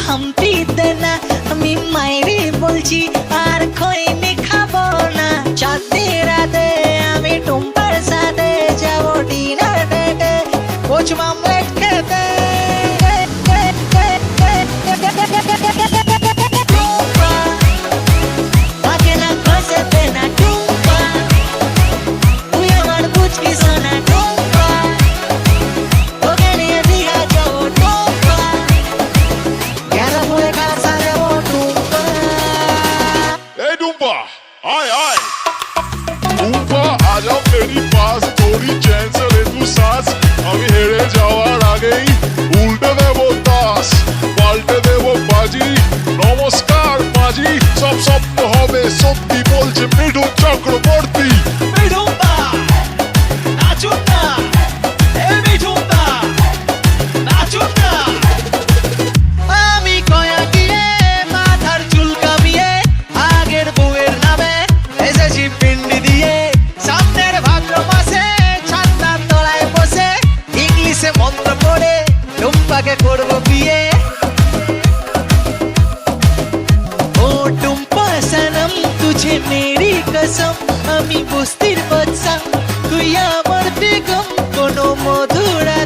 হাম্পি দেনা আমি মাইরি বলছি আর খৈনি খাবো না চাঁদনি রাতে আমি টুম্পার সাথে যাবো ডিনার ডেটে কোচ মামলেট খেতে आए आए टुम्पा आजा मेरी पास थोड़ी चैन से ले तू सांस আমি হেরে যাওয়ার আগেই উল্টে দেবো তাস পাল্টে দেবো বাজি নমস্কার বাজি সব স্বপ্ন হবে সত্যি বলছে মিঠুন চক্রবর্তী মন্ত্র পড়ে টুম্পাকে করবো বিয়ে ও টুম্পা সনম তুঝে মেরি কসম আমি বস্তির বাদশা তুই আমার বেগম কোনো মধুরা